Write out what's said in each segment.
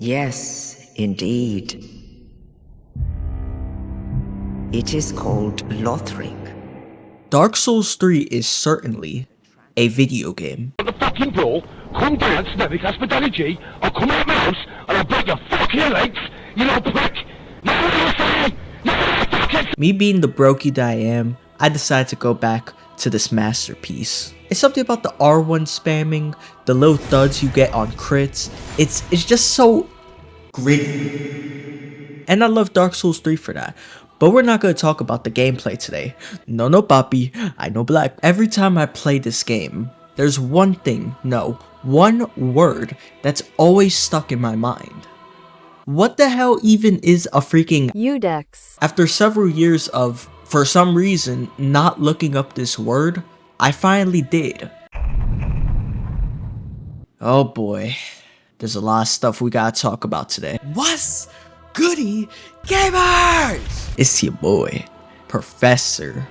Yes, indeed. It is called Lothric. Dark Souls 3 is certainly a video game. The fucking brawl, come down to the hospitality, I'll come out my house and I'll break your fucking legs, you little prick! Know what I'm saying? Know what I'm fucking... Me being the brokey that I am, I decided to go back to this masterpiece. It's something about the R1 spamming, the little thuds you get on crits. It's just so gritty. And I love Dark Souls 3 for that. But we're not going to talk about the gameplay today. No, papi, I know black. Every time I play this game, there's one thing, no, one word that's always stuck in my mind. What the hell even is a freaking Udex? After several years of, for some reason, not looking up this word, I finally did. Oh boy, there's a lot of stuff we gotta talk about today. What's goody gamers? It's your boy, Professor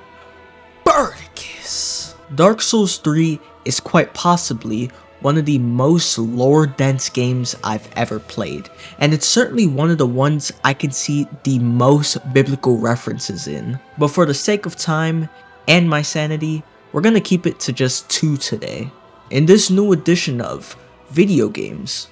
Berticus. Dark Souls 3 is quite possibly one of the most lore-dense games I've ever played, and it's certainly one of the ones I can see the most biblical references in. But for the sake of time and my sanity, we're gonna keep it to just 2 today. In this new edition of video games,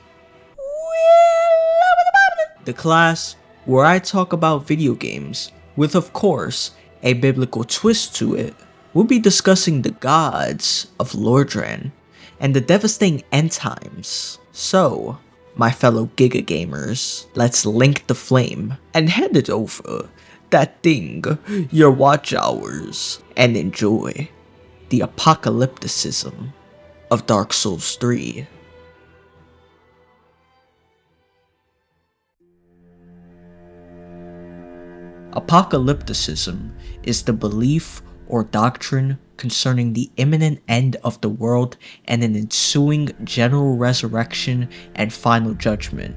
the class where I talk about video games with, of course, a biblical twist to it, we'll be discussing the gods of Lordran and the devastating end times. So, my fellow Giga gamers, let's link the flame and hand it over that thing, your watch hours, and enjoy the apocalypticism of Dark Souls 3. Apocalypticism is the belief or doctrine concerning the imminent end of the world and an ensuing general resurrection and final judgment,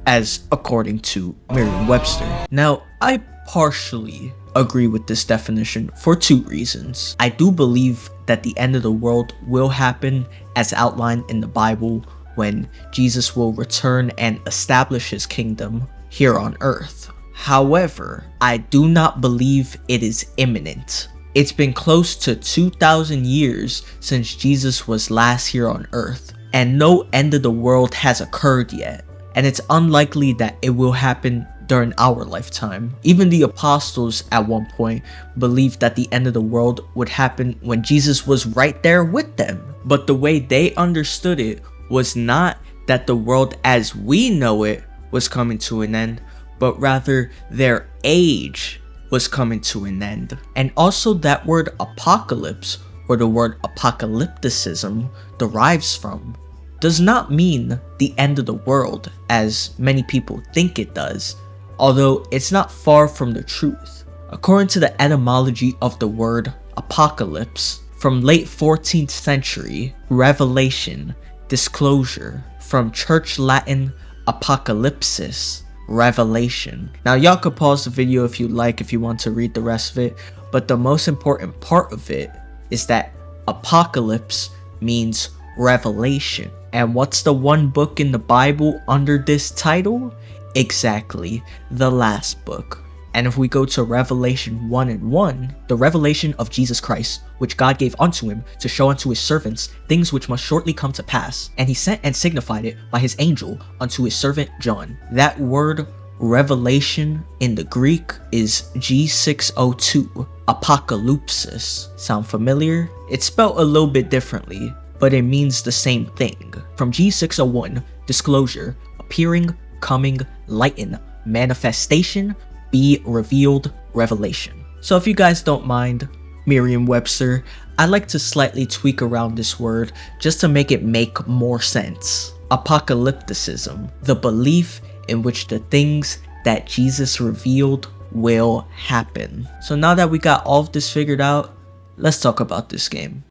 as according to Merriam-Webster. Now, I partially agree with this definition for 2 reasons. I do believe that the end of the world will happen as outlined in the Bible when Jesus will return and establish his kingdom here on earth. However, I do not believe it is imminent. It's been close to 2,000 years since Jesus was last here on earth, and no end of the world has occurred yet, and it's unlikely that it will happen during our lifetime. Even the apostles at one point believed that the end of the world would happen when Jesus was right there with them. But the way they understood it was not that the world as we know it was coming to an end, but rather their age was coming to an end. And also that word apocalypse, or the word apocalypticism derives from, does not mean the end of the world as many people think it does, although it's not far from the truth. According to the etymology of the word apocalypse, from late 14th century, revelation, disclosure, from Church Latin apocalypsis, revelation. Now y'all could pause the video if you like, if you want to read the rest of it, but the most important part of it is that apocalypse means revelation. And what's the one book in the Bible under this title? Exactly, the last book. And if we go to Revelation 1:1, the revelation of Jesus Christ, which God gave unto him to show unto his servants things which must shortly come to pass, and he sent and signified it by his angel unto his servant John. That word revelation in the Greek is G602, apocalypsis. Sound familiar? It's spelled a little bit differently, but it means the same thing. From G601, disclosure, appearing, coming, lighten, manifestation, be revealed, revelation. So if you guys don't mind, Merriam-Webster, I like to slightly tweak around this word just to make it make more sense. Apocalypticism, the belief in which the things that Jesus revealed will happen. So now that we got all of this figured out, let's talk about this game.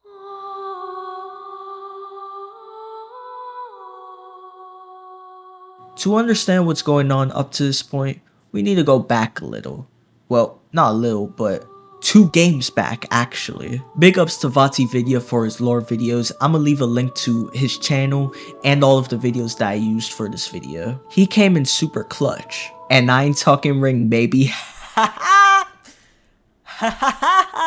To understand what's going on up to this point, we need to go back a little. Well, not a little, but 2 games back actually. Big ups to Vaatividya for his lore videos. I'ma leave a link to his channel and all of the videos that I used for this video. He came in super clutch. And I ain't talking ring, baby.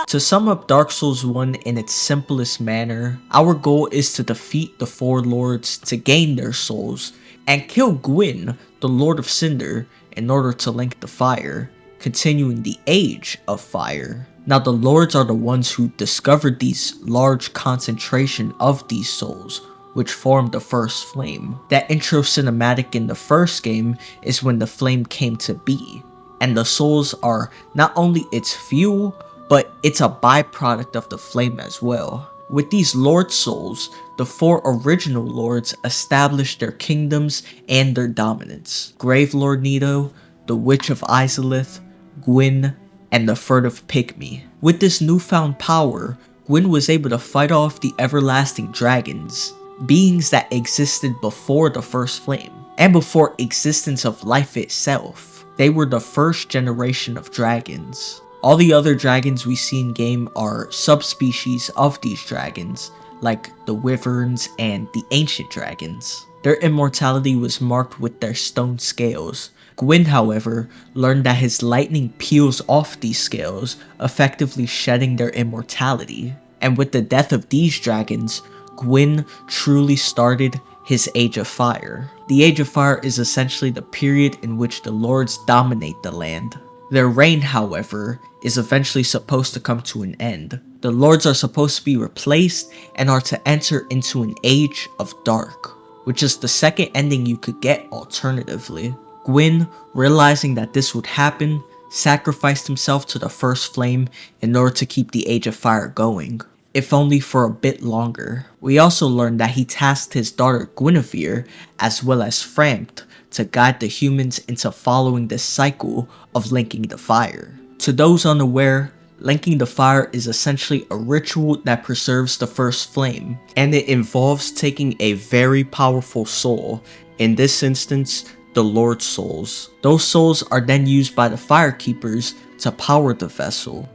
To sum up Dark Souls 1 in its simplest manner, our goal is to defeat the 4 lords to gain their souls, and kill Gwyn, the Lord of Cinder, in order to link the fire, continuing the Age of Fire. Now the lords are the ones who discovered these large concentration of these souls, which formed the first flame. That intro cinematic in the first game is when the flame came to be, and the souls are not only its fuel, but it's a byproduct of the flame as well. With these lord souls, the 4 original lords established their kingdoms and their dominance. Gravelord Nito, the Witch of Izalith, Gwyn, and the Furtive Pygmy. With this newfound power, Gwyn was able to fight off the everlasting dragons, beings that existed before the first flame, and before existence of life itself. They were the first generation of dragons. All the other dragons we see in game are subspecies of these dragons, like the wyverns and the ancient dragons. Their immortality was marked with their stone scales. Gwyn, however, learned that his lightning peels off these scales, effectively shedding their immortality. And with the death of these dragons, Gwyn truly started his Age of Fire. The Age of Fire is essentially the period in which the lords dominate the land. Their reign, however, is eventually supposed to come to an end. The lords are supposed to be replaced and are to enter into an Age of Dark, which is the second ending you could get alternatively. Gwyn, realizing that this would happen, sacrificed himself to the first flame in order to keep the Age of Fire going, if only for a bit longer. We also learned that he tasked his daughter Guinevere, as well as Frampt, to guide the humans into following this cycle of linking the fire. To those unaware, linking the fire is essentially a ritual that preserves the first flame, and it involves taking a very powerful soul, in this instance, the Lord Souls. Those souls are then used by the Firekeepers to power the vessel,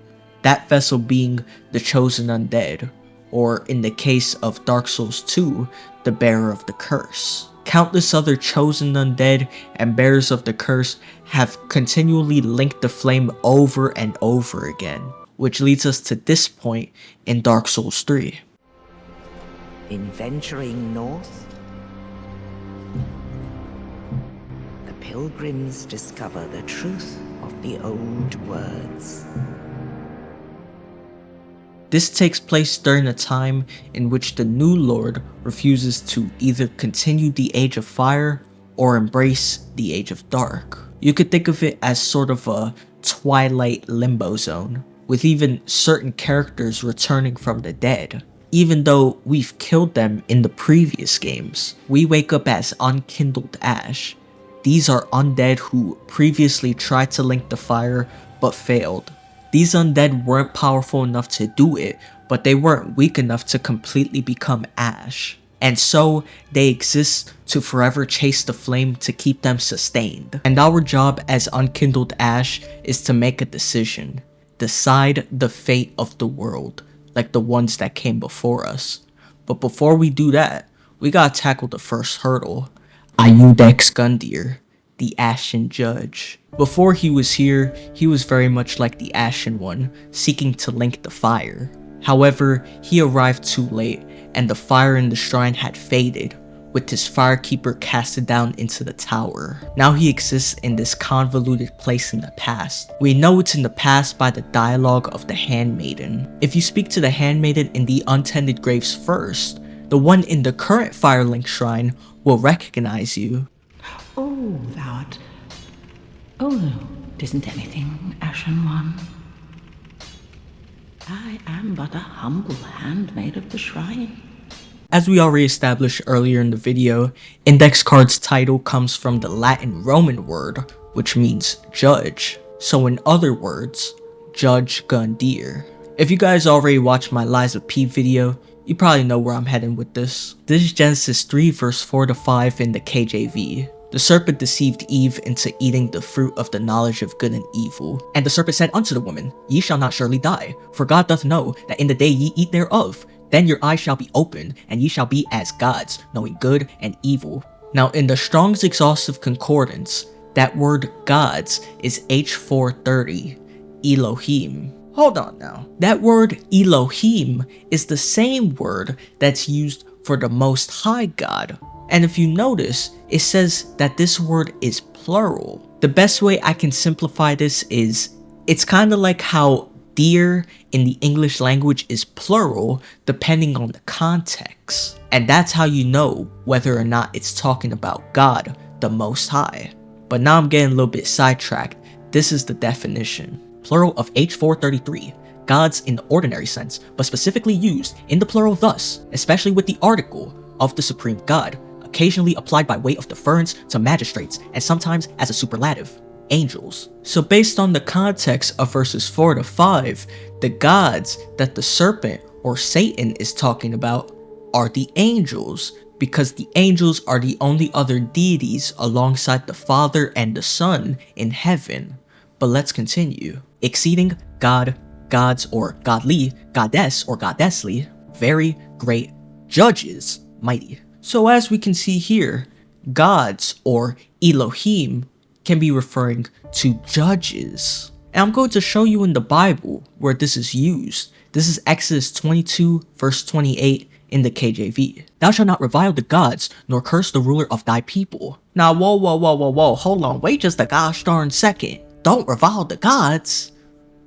that vessel being the Chosen Undead, or in the case of Dark Souls 2, the Bearer of the Curse. Countless other chosen undead and bearers of the curse have continually linked the flame over and over again, which leads us to this point in Dark Souls 3. In venturing north, the pilgrims discover the truth of the old words. This takes place during a time in which the new lord refuses to either continue the Age of Fire or embrace the Age of Dark. You could think of it as sort of a Twilight limbo zone, with even certain characters returning from the dead. Even though we've killed them in the previous games, we wake up as unkindled ash. These are undead who previously tried to link the fire but failed. These undead weren't powerful enough to do it, but they weren't weak enough to completely become ash. And so, they exist to forever chase the flame to keep them sustained. And our job as unkindled ash is to make a decision. Decide the fate of the world, like the ones that came before us. But before we do that, we gotta tackle the first hurdle. Iudex Gundyr, the Ashen Judge. Before he was here, he was very much like the Ashen One, seeking to link the fire. However, he arrived too late, and the fire in the shrine had faded, with his Firekeeper casted down into the tower. Now he exists in this convoluted place in the past. We know it's in the past by the dialogue of the Handmaiden. If you speak to the Handmaiden in the Untended Graves first, the one in the current Firelink Shrine will recognize you. Oh, thou art... Oh no, it isn't anything, Ashen One. I am but a humble handmaid of the shrine. As we already established earlier in the video, Index Card's title comes from the Latin Roman word, which means judge. So in other words, Judge Gundyr. If you guys already watched my Lies of P video, you probably know where I'm heading with this. This is Genesis 3 verse 4 to 5 in the KJV. The serpent deceived Eve into eating the fruit of the knowledge of good and evil. And the serpent said unto the woman, Ye shall not surely die, for God doth know that in the day ye eat thereof, then your eyes shall be opened, and ye shall be as gods, knowing good and evil. Now in the Strong's Exhaustive Concordance, that word gods is H430, Elohim. Hold on now. That word Elohim is the same word that's used for the Most High God. And if you notice, it says that this word is plural. The best way I can simplify this is, it's kind of like how deer in the English language is plural depending on the context. And that's how you know whether or not it's talking about God, the Most High. But now I'm getting a little bit sidetracked. This is the definition. Plural of H433, gods in the ordinary sense, but specifically used in the plural thus, especially with the article of the supreme God, occasionally applied by way of deference to magistrates and sometimes as a superlative, angels. So based on the context of verses 4 to 5, the gods that the serpent or Satan is talking about are the angels, because the angels are the only other deities alongside the Father and the Son in heaven. But let's continue. Exceeding God, gods or godly, goddess or goddessly, very great, judges, mighty. So as we can see here, gods or Elohim can be referring to judges. And I'm going to show you in the Bible where this is used. This is Exodus 22 verse 28 in the KJV. Thou shalt not revile the gods, nor curse the ruler of thy people. Now whoa, hold on, wait just a gosh darn second. Don't revile the gods?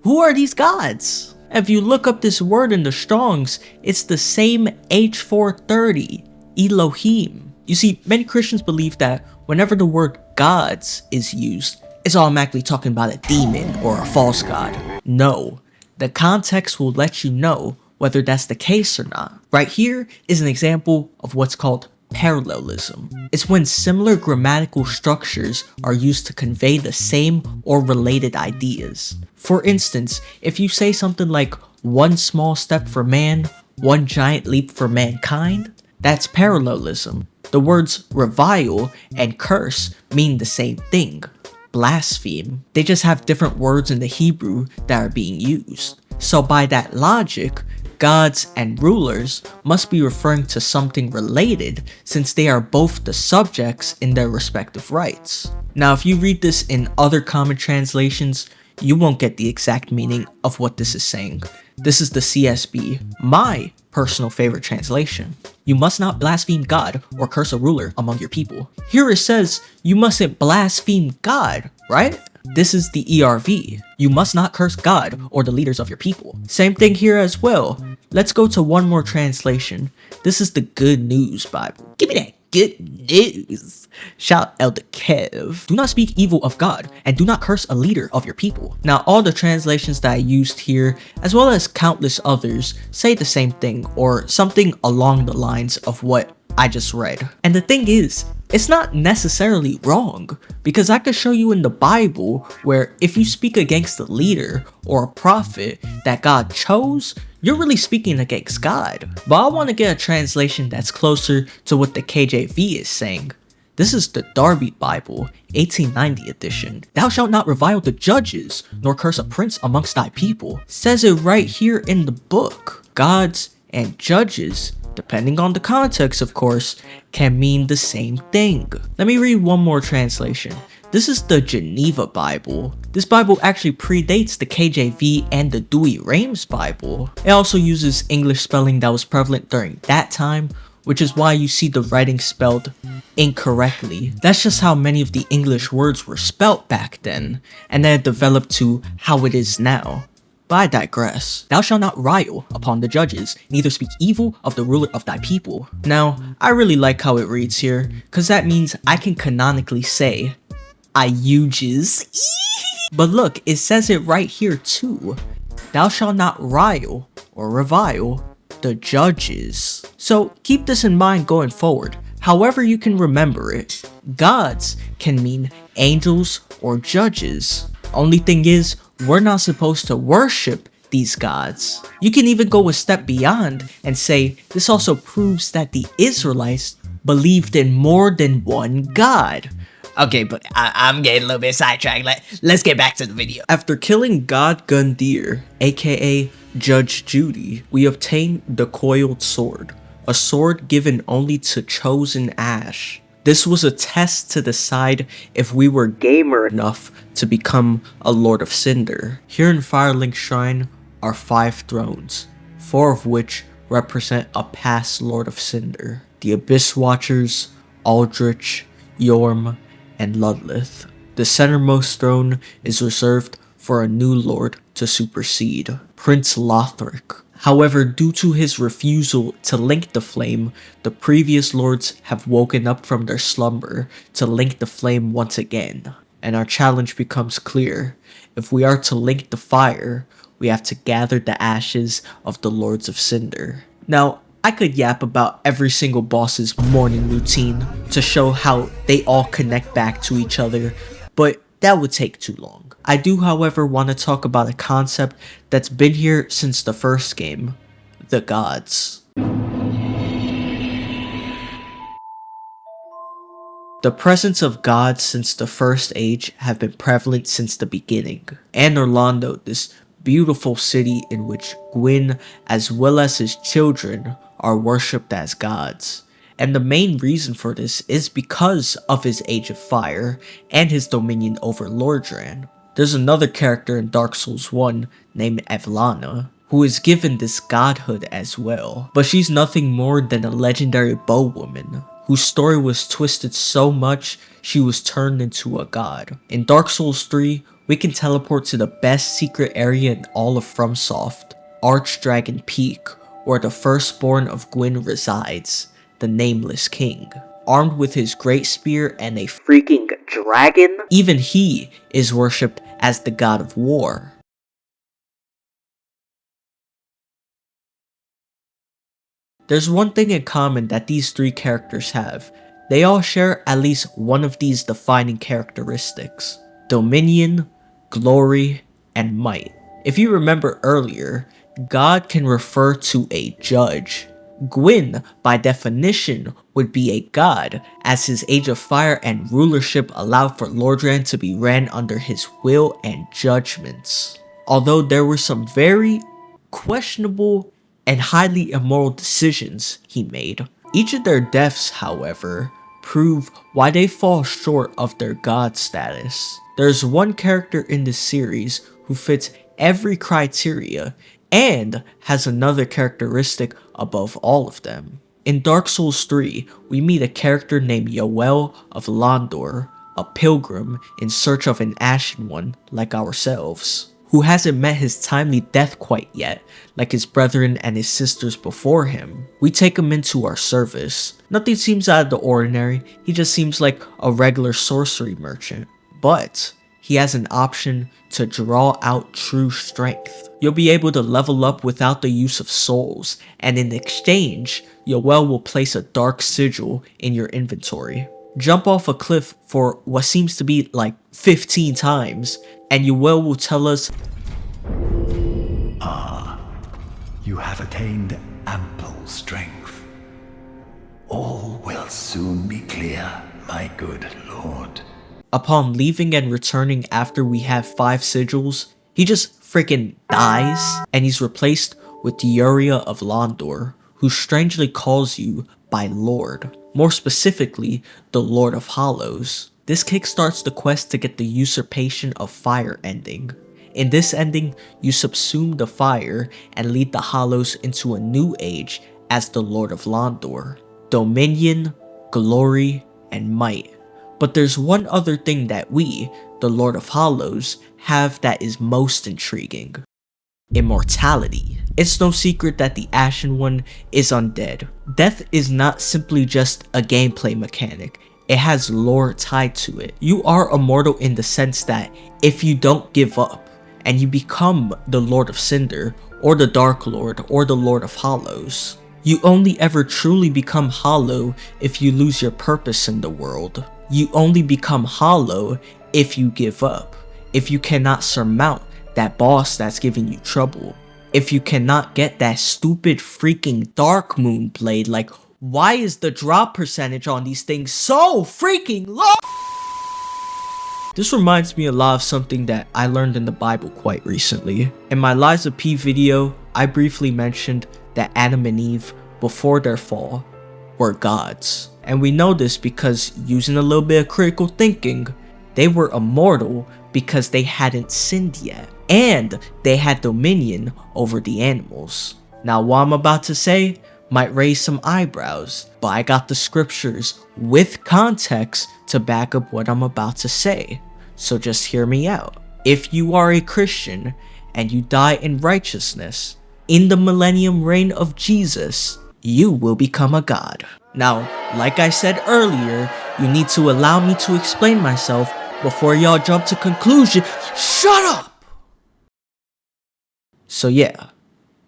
Who are these gods? If you look up this word in the Strongs, it's the same H430, Elohim. You see, many Christians believe that whenever the word gods is used, it's automatically talking about a demon or a false god. No, the context will let you know whether that's the case or not. Right here is an example of what's called parallelism. It's when similar grammatical structures are used to convey the same or related ideas. For instance, if you say something like, one small step for man, one giant leap for mankind, that's parallelism. The words revile and curse mean the same thing, blaspheme. They just have different words in the Hebrew that are being used. So by that logic, gods and rulers must be referring to something related since they are both the subjects in their respective rights. Now if you read this in other common translations, you won't get the exact meaning of what this is saying. This is the CSB, my personal favorite translation. You must not blaspheme God or curse a ruler among your people. Here it says you mustn't blaspheme God, right? This is the ERV. You must not curse God or the leaders of your people. Same thing here as well. Let's go to one more translation. This is the Good News Bible. Give me that good news. Shout Elder Kev. Do not speak evil of God and do not curse a leader of your people. Now all the translations that I used here, as well as countless others, say the same thing or something along the lines of what I just read. And the thing is, it's not necessarily wrong, because I could show you in the Bible where if you speak against a leader or a prophet that God chose, you're really speaking against God. But I want to get a translation that's closer to what the KJV is saying. This is the Darby Bible, 1890 edition. Thou shalt not revile the judges, nor curse a prince amongst thy people. Says it right here in the book. Gods and judges, depending on the context of course, can mean the same thing. Let me read one more translation. This is the Geneva Bible. This Bible actually predates the KJV and the Douay-Rheims Bible. It also uses English spelling that was prevalent during that time, which is why you see the writing spelled incorrectly. That's just how many of the English words were spelt back then, and then it developed to how it is now. But I digress. Thou shalt not rile upon the judges, neither speak evil of the ruler of thy people. Now, I really like how it reads here, cause that means I can canonically say, I uges. But look, it says it right here too. Thou shalt not rile or revile the judges. So keep this in mind going forward. However you can remember it, gods can mean angels or judges. Only thing is, we're not supposed to worship these gods. You can even go a step beyond and say this also proves that the Israelites believed in more than one god. Okay, but I'm getting a little bit sidetracked. Let's get back to the video. After killing God Gundyr, aka Judge Judy, we obtain the Coiled Sword, a sword given only to chosen Ash. This was a test to decide if we were gamer enough to become a Lord of Cinder. Here in Firelink Shrine are 5 thrones, 4 of which represent a past Lord of Cinder: the Abyss Watchers, Aldrich, Yorm, and Ludlith. The centermost throne is reserved for a new lord to supersede, Prince Lothric. However, due to his refusal to link the flame, the previous lords have woken up from their slumber to link the flame once again. And our challenge becomes clear. If we are to link the fire, we have to gather the ashes of the Lords of Cinder. Now, I could yap about every single boss's morning routine to show how they all connect back to each other, but that would take too long. I do, however, want to talk about a concept that's been here since the first game: the gods. The presence of gods since the first age have been prevalent since the beginning. And Orlando, this beautiful city in which Gwyn, as well as his children, are worshipped as gods. And the main reason for this is because of his Age of Fire and his dominion over Lordran. There's another character in Dark Souls 1 named Evlana, who is given this godhood as well, but she's nothing more than a legendary bowwoman, whose story was twisted so much she was turned into a god. In Dark Souls 3, we can teleport to the best secret area in all of FromSoft, Archdragon Peak, where the firstborn of Gwyn resides, the Nameless King. Armed with his great spear and a freaking dragon, even he is worshipped as the god of war. There's one thing in common that these 3 characters have. They all share at least one of these defining characteristics: dominion, glory, and might. If you remember earlier, God can refer to a judge. Gwyn, by definition, would be a god, as his Age of Fire and rulership allowed for Lordran to be ran under his will and judgments. Although there were some very questionable and highly immoral decisions he made. Each of their deaths, however, prove why they fall short of their god status. There's one character in this series who fits every criteria and has another characteristic above all of them. In Dark Souls 3, we meet a character named Yoel of Londor, a pilgrim in search of an Ashen One like ourselves, who hasn't met his timely death quite yet, like his brethren and his sisters before him. We take him into our service. Nothing seems out of the ordinary, he just seems like a regular sorcery merchant. But he has an option to draw out true strength. You'll be able to level up without the use of souls, and in exchange, Yoel will place a dark sigil in your inventory. Jump off a cliff for what seems to be like 15 times, and Yoel will tell us, You have attained ample strength. All will soon be clear, my good lord. Upon leaving and returning after we have 5 sigils, he just freaking dies, and he's replaced with Dioria of Londor, who strangely calls you by Lord. More specifically, the Lord of Hollows. This kickstarts the quest to get the Usurpation of Fire ending. In this ending, you subsume the fire and lead the Hollows into a new age as the Lord of Londor. Dominion, glory, and might. But there's one other thing that we, the Lord of Hollows, have that is most intriguing: immortality. It's no secret that the Ashen One is undead. Death is not simply just a gameplay mechanic, it has lore tied to it. You are immortal in the sense that if you don't give up, and you become the Lord of Cinder, or the Dark Lord, or the Lord of Hollows, you only ever truly become hollow if you lose your purpose in the world. You only become hollow if you give up, if you cannot surmount that boss that's giving you trouble, if you cannot get that stupid freaking Dark Moon blade. Like, why is the drop percentage on these things so freaking low? This reminds me a lot of something that I learned in the Bible quite recently. In my Lies of P video, I briefly mentioned that Adam and Eve, before their fall, were gods. And we know this because, using a little bit of critical thinking, they were immortal because they hadn't sinned yet. And they had dominion over the animals. Now, what I'm about to say might raise some eyebrows, but I got the scriptures with context to back up what I'm about to say. So just hear me out. If you are a Christian and you die in righteousness, in the millennium reign of Jesus, you will become a god. Now, like I said earlier, you need to allow me to explain myself before y'all jump to conclusion. Shut up! So yeah,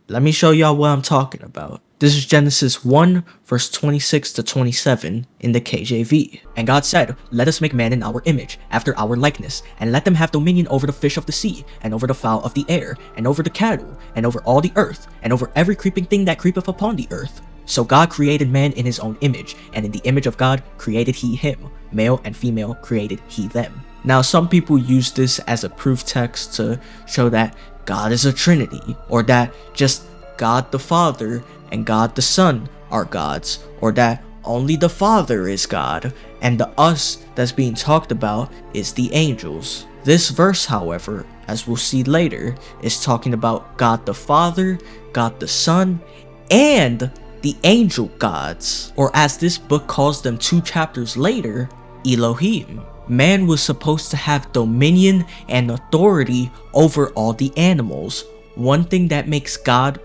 let me show y'all what I'm talking about. This is Genesis 1 verse 26 to 27 in the KJV. And God said, "Let us make man in our image, after our likeness, and let them have dominion over the fish of the sea, and over the fowl of the air, and over the cattle, and over all the earth, and over every creeping thing that creepeth upon the earth." So God created man in his own image, and in the image of God created he him. Male and female created he them. Now, some people use this as a proof text to show that God is a trinity, or that just God the Father and God the Son are gods, or that only the Father is God, and the us that's being talked about is the angels. This verse, however, as we'll see later, is talking about God the Father, God the Son, and the angel gods, or as this book calls them 2 chapters later, Elohim. Man was supposed to have dominion and authority over all the animals. One thing that makes God,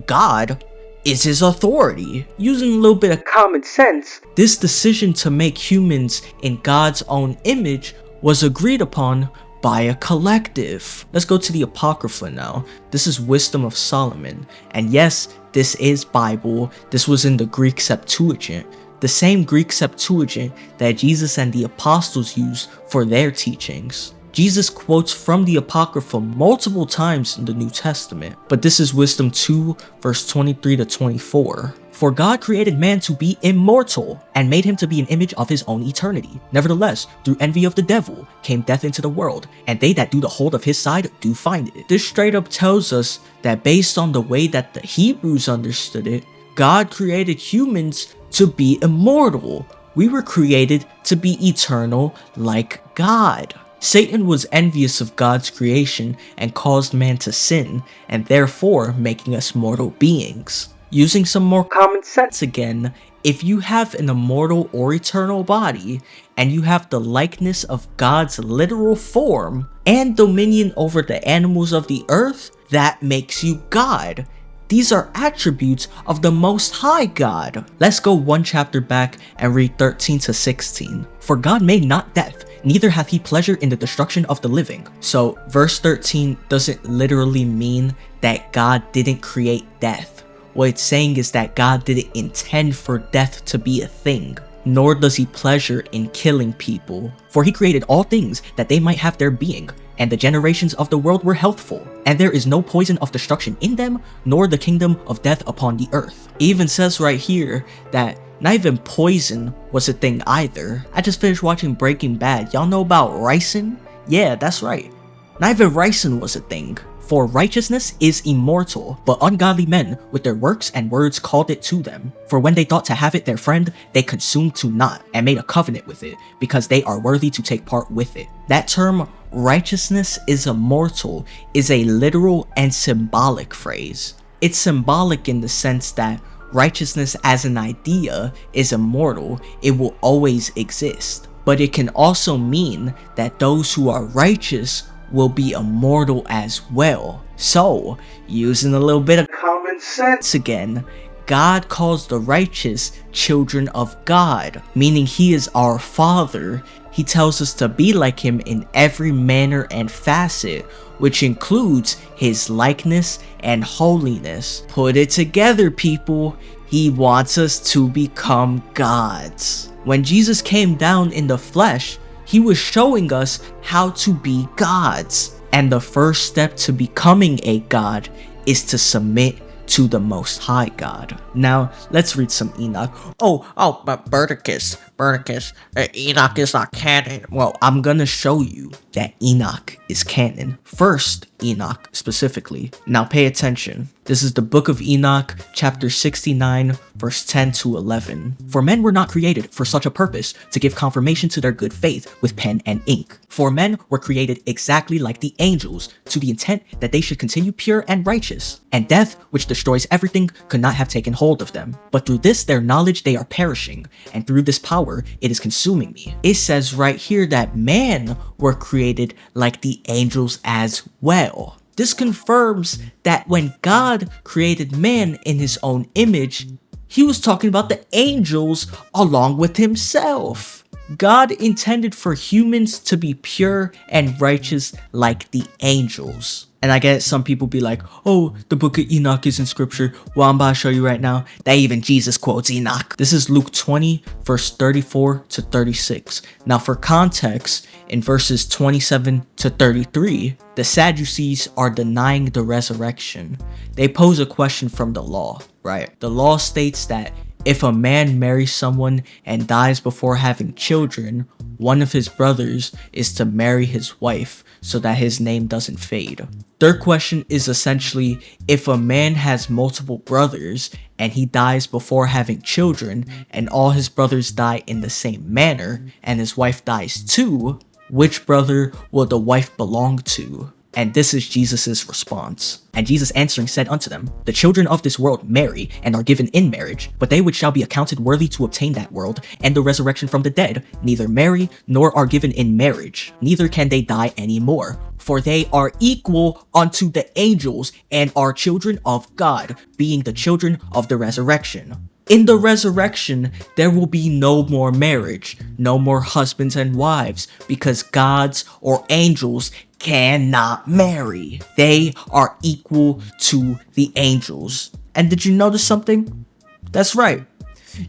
God, is his authority. Using a little bit of common sense, this decision to make humans in God's own image was agreed upon by a collective. Let's go to the Apocrypha now. This is Wisdom of Solomon. And yes, this is Bible. This was in the Greek Septuagint. The same Greek Septuagint that Jesus and the apostles used for their teachings. Jesus quotes from the Apocrypha multiple times in the New Testament, but this is Wisdom 2 verse 23 to 24. "For God created man to be immortal, and made him to be an image of his own eternity. Nevertheless, through envy of the devil, came death into the world, and they that do the hold of his side do find it." This straight up tells us that based on the way that the Hebrews understood it, God created humans to be immortal. We were created to be eternal like God. Satan was envious of God's creation and caused man to sin, and therefore making us mortal beings. Using some more common sense again, if you have an immortal or eternal body, and you have the likeness of God's literal form, and dominion over the animals of the earth, that makes you God. These are attributes of the Most High God. Let's go 1 chapter back and read 13 to 16. "For God made not death, neither hath he pleasure in the destruction of the living." So verse 13 doesn't literally mean that God didn't create death. What it's saying is that God didn't intend for death to be a thing, nor does he pleasure in killing people. "For he created all things that they might have their being, and the generations of the world were healthful, and there is no poison of destruction in them, nor the kingdom of death upon the earth." It even says right here that not even poison was a thing either. I just finished watching Breaking Bad. Y'all know about ricin? Yeah, that's right. Not even ricin was a thing. "For righteousness is immortal, but ungodly men with their works and words called it to them. For when they thought to have it their friend, they consumed to naught, and made a covenant with it, because they are worthy to take part with it." That term, righteousness is immortal, is a literal and symbolic phrase. It's symbolic in the sense that righteousness as an idea is immortal, it will always exist. But it can also mean that those who are righteous will be immortal as well. So, using a little bit of common sense again, God calls the righteous children of God, meaning he is our Father. He tells us to be like him in every manner and facet, which includes his likeness and holiness. Put it together, people. He wants us to become gods. When Jesus came down in the flesh, he was showing us how to be gods. And the first step to becoming a god is to submit to the Most High God. Now, let's read some Enoch. Oh, Berticus, Berticus, Enoch is not canon. Well, I'm gonna show you that Enoch is canon. First, Enoch specifically. Now pay attention. This is the book of Enoch, chapter 69, verse 10 to 11. For men were not created for such a purpose, to give confirmation to their good faith with pen and ink. For men were created exactly like the angels, to the intent that they should continue pure and righteous. And death, which destroys everything, could not have taken hold of them. But through this their knowledge they are perishing, and through this power it is consuming me. It says right here that man were created like the angels as well. This confirms that when God created man in his own image, he was talking about the angels along with himself. God intended for humans to be pure and righteous like the angels. And I get some people be like, oh, the book of Enoch is in scripture. Well, I'm about to show you right now that even Jesus quotes Enoch. This is Luke 20, verse 34 to 36. Now for context, in verses 27 to 33, the Sadducees are denying the resurrection. They pose a question from the law, right? The law states that if a man marries someone and dies before having children, one of his brothers is to marry his wife so that his name doesn't fade. Their question is essentially, if a man has multiple brothers and he dies before having children and all his brothers die in the same manner and his wife dies too, which brother will the wife belong to? And this is Jesus' response. And Jesus answering said unto them, the children of this world marry and are given in marriage, but they which shall be accounted worthy to obtain that world and the resurrection from the dead, neither marry nor are given in marriage, neither can they die any more. For they are equal unto the angels and are children of God, being the children of the resurrection. In the resurrection, there will be no more marriage, no more husbands and wives, because gods or angels cannot marry. They are equal to the angels. And did you notice something? That's right.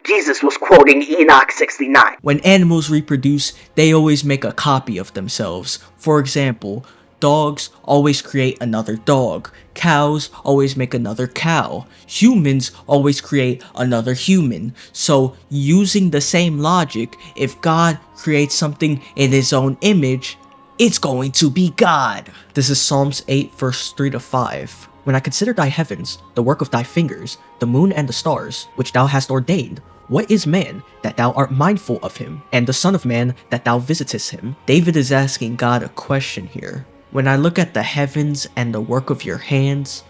Jesus was quoting Enoch 69. When animals reproduce, they always make a copy of themselves. For example, dogs always create another dog. Cows always make another cow. Humans always create another human. So, using the same logic, if God creates something in his own image, it's going to be God. This is Psalms 8 verse 3 to 5. When I consider thy heavens, the work of thy fingers, the moon and the stars, which thou hast ordained, what is man, that thou art mindful of him, and the son of man, that thou visitest him? David is asking God a question here. When I look at the heavens and the work of your hands,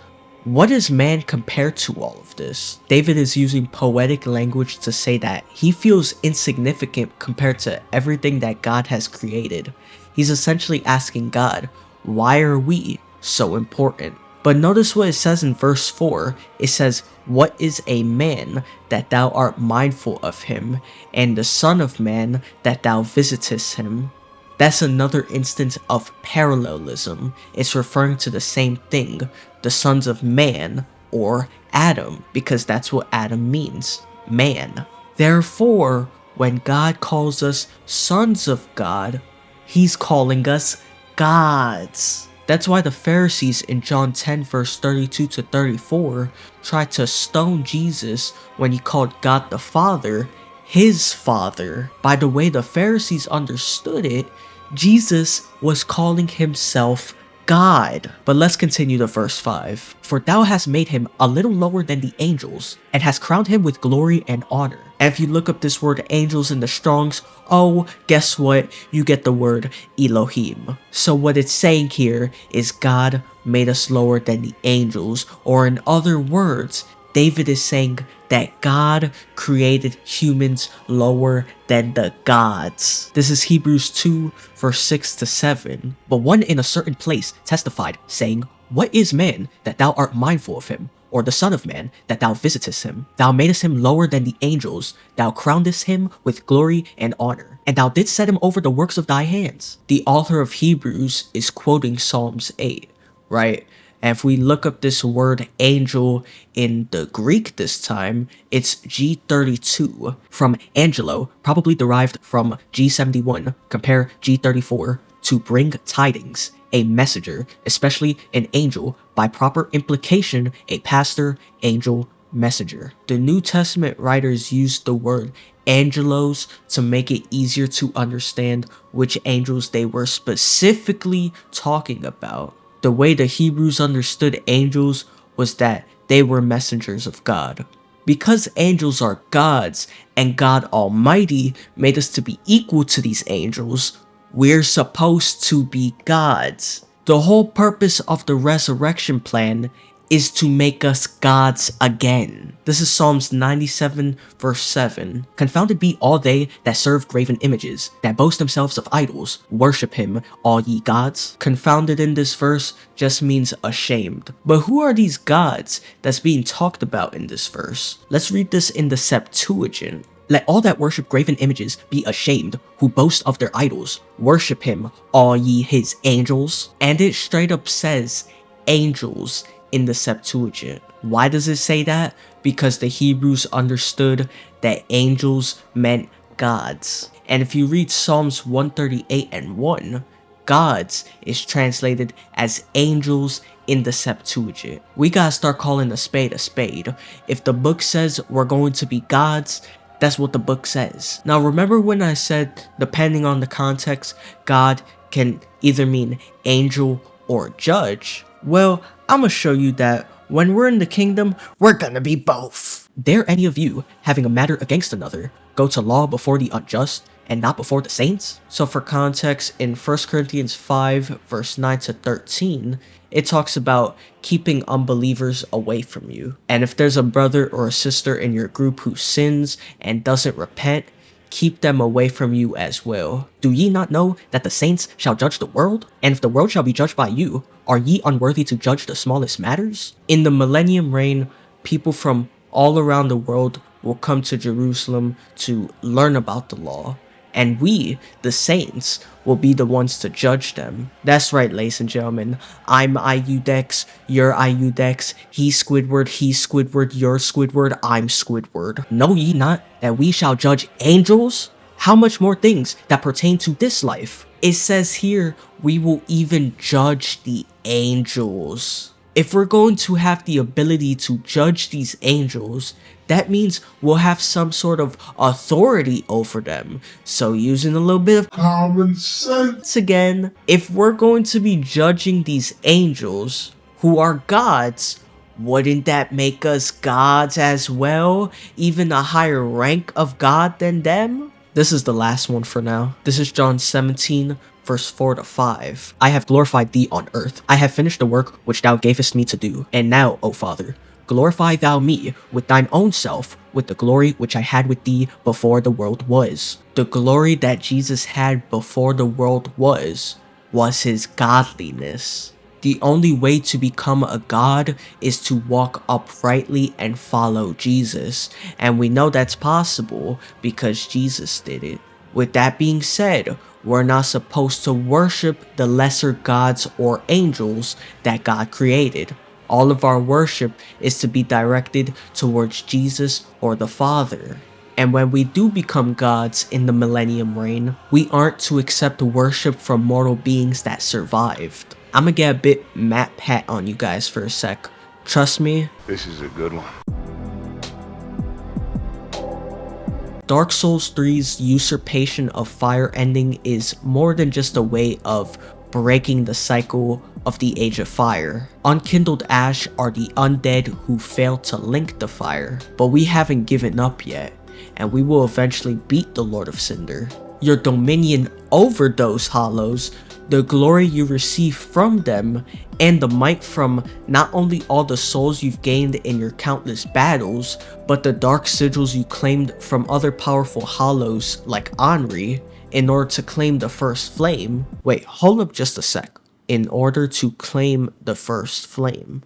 what is man compared to all of this? David is using poetic language to say that he feels insignificant compared to everything that God has created. He's essentially asking God, why are we so important? But notice what it says in verse 4. It says, what is a man that thou art mindful of him, and the son of man that thou visitest him? That's another instance of parallelism. It's referring to the same thing, the sons of man, or Adam, because that's what Adam means, man. Therefore, when God calls us sons of God, he's calling us gods. That's why the Pharisees in John 10 verse 32 to 34 tried to stone Jesus when he called God the Father his Father. By the way the Pharisees understood it, Jesus was calling himself God. But let's continue to verse 5. For thou hast made him a little lower than the angels, and hast crowned him with glory and honor. And if you look up this word angels in the Strongs, oh, guess what? You get the word Elohim. So what it's saying here is God made us lower than the angels, or in other words, David is saying that God created humans lower than the gods. This is Hebrews 2 verse 6 to 7. But one in a certain place testified, saying, what is man that thou art mindful of him, or the son of man that thou visitest him? Thou madest him lower than the angels, thou crownedest him with glory and honor, and thou didst set him over the works of thy hands. The author of Hebrews is quoting Psalms 8, right? And if we look up this word angel in the Greek this time, it's G32 from angelo, probably derived from G71, compare G34, to bring tidings, a messenger, especially an angel, by proper implication, a pastor, angel, messenger. The New Testament writers used the word angelos to make it easier to understand which angels they were specifically talking about. The way the Hebrews understood angels was that they were messengers of God. Because angels are gods and God Almighty made us to be equal to these angels, we're supposed to be gods. The whole purpose of the resurrection plan is to make us gods again. This is Psalms 97 verse 7. Confounded be all they that serve graven images, that boast themselves of idols. Worship him, all ye gods. Confounded in this verse just means ashamed. But who are these gods that's being talked about in this verse? Let's read this in the Septuagint. Let all that worship graven images be ashamed, who boast of their idols. Worship him, all ye his angels. And it straight up says angels in the Septuagint. Why does it say that? Because the Hebrews understood that angels meant gods. And if you read Psalms 138 and 1, gods is translated as angels in the Septuagint. We gotta start calling a spade a spade. If the book says we're going to be gods, that's what the book says. Now remember when I said, depending on the context, God can either mean angel or judge? Well, I'm gonna show you that when we're in the kingdom, We're gonna be both. dare any of you, having a matter against another, go to law before the unjust, and not before the saints? So for context, in 1 Corinthians 5 verse 9 to 13, it talks about keeping unbelievers away from you. And if there's a brother or a sister in your group who sins and doesn't repent, keep them away from you as well. Do ye not know that the saints shall judge the world? And if the world shall be judged by you, are ye unworthy to judge the smallest matters? In the millennium reign, people from all around the world will come to Jerusalem to learn about the law. And we, the saints, will be the ones to judge them. That's right, ladies and gentlemen. I'm Iudex, you're Iudex, he's Squidward, you're Squidward, I'm Squidward. Know ye not that we shall judge angels? How much more things that pertain to this life? It says here, we will even judge the angels. If we're going to have the ability to judge these angels, that means we'll have some sort of authority over them. So using a little bit of common sense again, if we're going to be judging these angels who are gods, wouldn't that make us gods as well? Even a higher rank of God than them? This is the last one for now. This is John 17 verse 4 to 5. I have glorified thee on earth. I have finished the work which thou gavest me to do. And now, O Father, glorify thou me with thine own self, with the glory which I had with thee before the world was. The glory that Jesus had before the world was his godliness. The only way to become a god is to walk uprightly and follow Jesus. And we know that's possible because Jesus did it. With that being said, we're not supposed to worship the lesser gods or angels that God created. All of our worship is to be directed towards Jesus or the Father. And when we do become gods in the millennium reign, we aren't to accept worship from mortal beings that survived. I'm gonna get a bit Matt Pat on you guys for a sec. Trust me. This is a good one. Dark Souls 3's usurpation of fire ending is more than just a way of breaking the cycle of the Age of Fire. Unkindled ash are the undead who failed to link the fire, but we haven't given up yet, and we will eventually beat the Lord of Cinder. Your dominion over those hollows, the glory you receive from them, and the might from not only all the souls you've gained in your countless battles, but the dark sigils you claimed from other powerful hollows like Anri, in order to claim the first flame. Wait, hold up just a sec. In order to claim the first flame.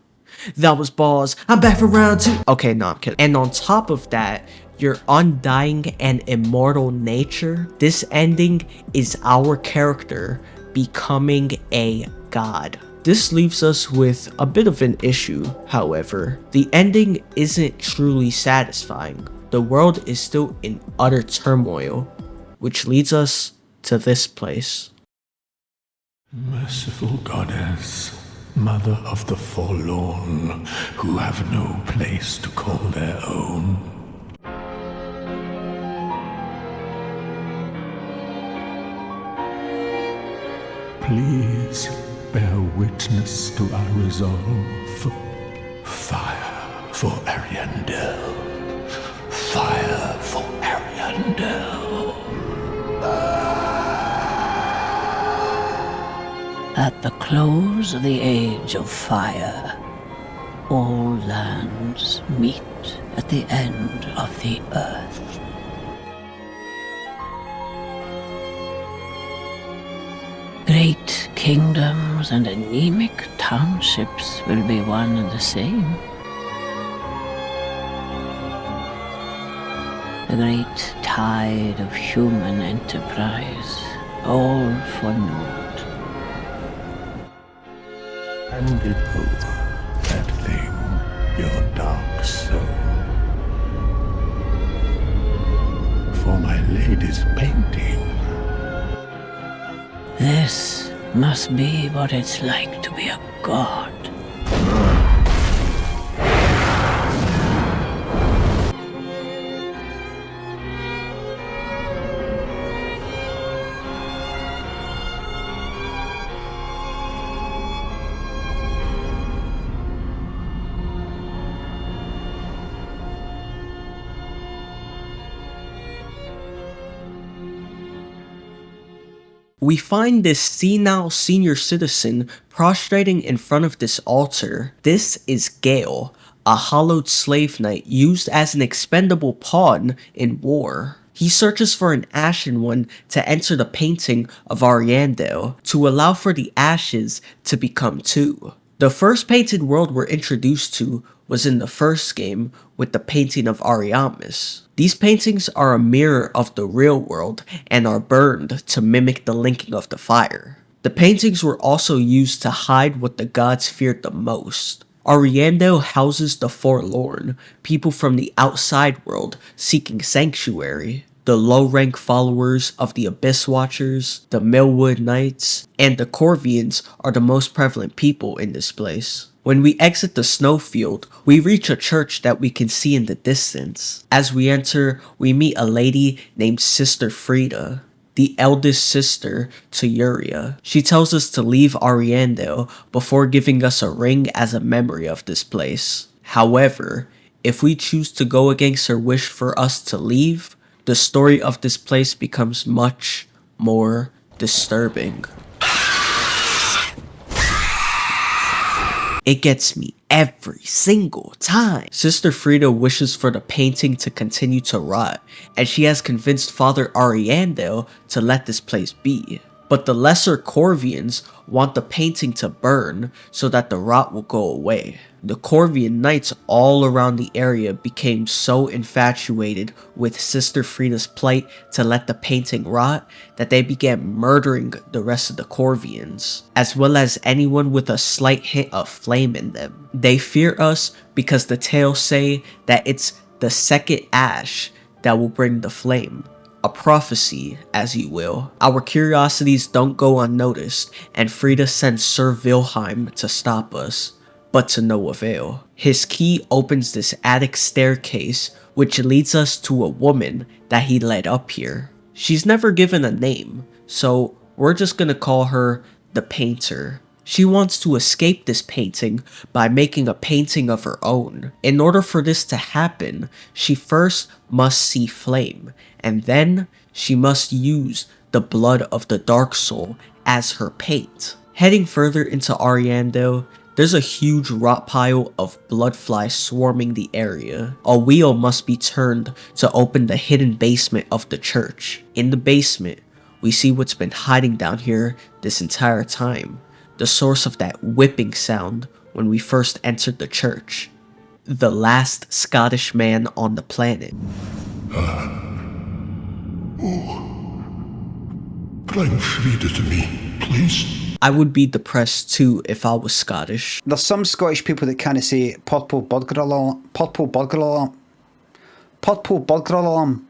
That was balls. I'm back for round 2. Okay, no, I'm kidding. And on top of that, your undying and immortal nature, this ending is our character becoming a god. This leaves us with a bit of an issue, however. The ending isn't truly satisfying. The world is still in utter turmoil, which leads us to this place. Merciful Goddess, mother of the forlorn who have no place to call their own. Please bear witness to our resolve. Fire for Ariandel. Fire for Ariandel. At the close of the Age of Fire, all lands meet at the end of the earth. Great kingdoms and anemic townships will be one and the same. The great tide of human enterprise, all for naught. Hand it over, that thing, your dark soul. For my lady's painting. This must be what it's like to be a god. We find this senile senior citizen prostrating in front of this altar. This is Gale, a hollowed slave knight used as an expendable pawn in war. He searches for an ashen one to enter the painting of Ariandel to allow for the ashes to become two. The first painted world we're introduced to was in the first game with the painting of Ariamis. These paintings are a mirror of the real world and are burned to mimic the linking of the fire. The paintings were also used to hide what the gods feared the most. Ariandel houses the forlorn, people from the outside world seeking sanctuary. The low-rank followers of the Abyss Watchers, the Millwood Knights, and the Corvians are the most prevalent people in this place. When we exit the snowfield, we reach a church that we can see in the distance. As we enter, we meet a lady named Sister Frida, the eldest sister to Yuria. She tells us to leave Ariandel before giving us a ring as a memory of this place. However, if we choose to go against her wish for us to leave, the story of this place becomes much more disturbing. It gets me every single time. Sister Frida wishes for the painting to continue to rot, and she has convinced Father Ariandel to let this place be. But the lesser Corvians want the painting to burn so that the rot will go away. The Corvian knights all around the area became so infatuated with Sister Frida's plight to let the painting rot that they began murdering the rest of the Corvians, as well as anyone with a slight hint of flame in them. They fear us because the tales say that it's the second ash that will bring the flame. A prophecy, as you will. Our curiosities don't go unnoticed, and Frida sends Sir Wilhelm to stop us, but to no avail. His key opens this attic staircase, which leads us to a woman that he led up here. She's never given a name, so we're just gonna call her the Painter. She wants to escape this painting by making a painting of her own. In order for this to happen, she first must see flame, and then she must use the blood of the Dark Soul as her paint. Heading further into Ariandel, there's a huge rot pile of blood flies swarming the area. A wheel must be turned to open the hidden basement of the church. In the basement, we see what's been hiding down here this entire time. The source of that whipping sound when we first entered the church. The last Scottish man on the planet. Bring Frida to me, please. I would be depressed too if I was Scottish. There's some Scottish people that kind of say Podpole burger alarm. Podpole burger alarm. Podpole burger alarm.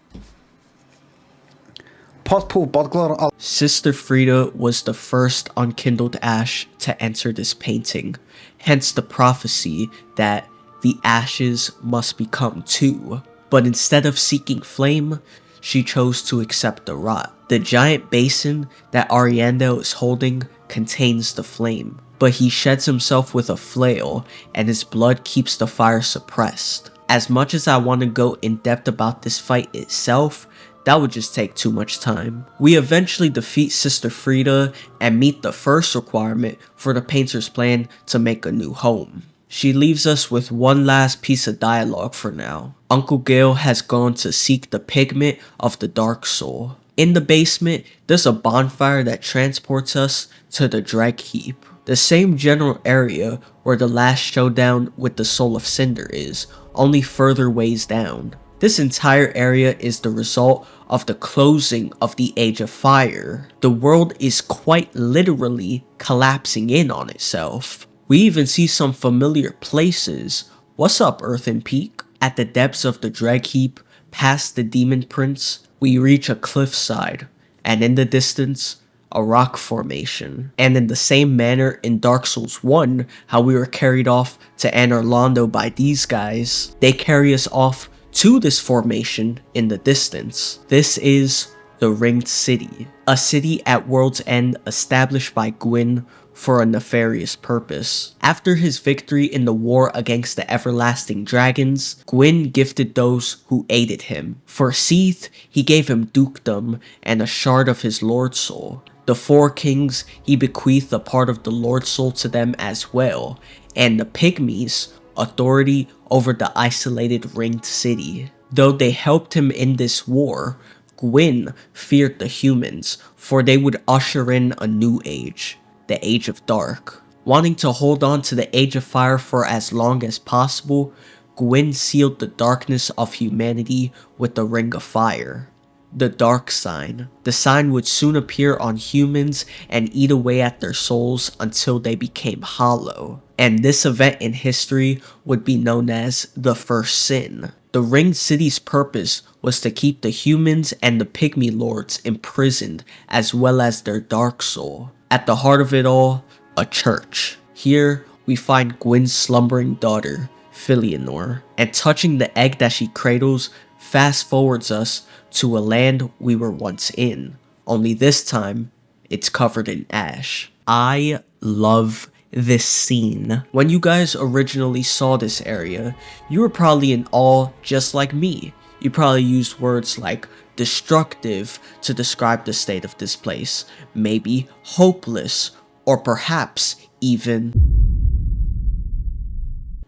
Purple burglar. Sister Frida was the first unkindled ash to enter this painting, hence the prophecy that the ashes must become two. But instead of seeking flame, she chose to accept the rot. The giant basin that Ariandel is holding contains the flame, but he sheds himself with a flail and his blood keeps the fire suppressed. As much as I want to go in depth about this fight itself, that would just take too much time. We eventually defeat Sister Frida and meet the first requirement for the painter's plan to make a new home. She leaves us with one last piece of dialogue for now. Uncle Gale has gone to seek the pigment of the Dark Soul. In the basement, there's a bonfire that transports us to the Dreg Heap, the same general area where the last showdown with the Soul of Cinder is, only further ways down. This entire area is the result of the closing of the Age of Fire. The world is quite literally collapsing in on itself. We even see some familiar places. What's up, Earthen Peak? At the depths of the Dreg Heap, past the Demon Prince, we reach a cliffside, and in the distance, a rock formation. And in the same manner in Dark Souls 1, how we were carried off to Anor Londo by these guys, they carry us off to this formation in the distance. This is the Ringed City, a city at World's End established by Gwyn for a nefarious purpose. After his victory in the war against the Everlasting Dragons, Gwyn gifted those who aided him. For Seath, he gave him dukedom and a shard of his Lord Soul. The Four Kings, he bequeathed a part of the Lord Soul to them as well, and the Pygmies, authority over the isolated Ringed City. Though they helped him in this war, Gwyn feared the humans, for they would usher in a new age, the Age of Dark. Wanting to hold on to the Age of Fire for as long as possible, Gwyn sealed the darkness of humanity with the Ring of Fire, the Dark Sign. The sign would soon appear on humans and eat away at their souls until they became hollow. And this event in history would be known as the First Sin. The Ringed City's purpose was to keep the humans and the Pygmy Lords imprisoned, as well as their Dark Soul. At the heart of it all, a church. Here, we find Gwyn's slumbering daughter, Filianor, and touching the egg that she cradles, fast forwards us to a land we were once in, only this time, it's covered in ash. I love this scene. When you guys originally saw this area, you were probably in awe just like me. You probably used words like destructive to describe the state of this place, maybe hopeless, or perhaps even...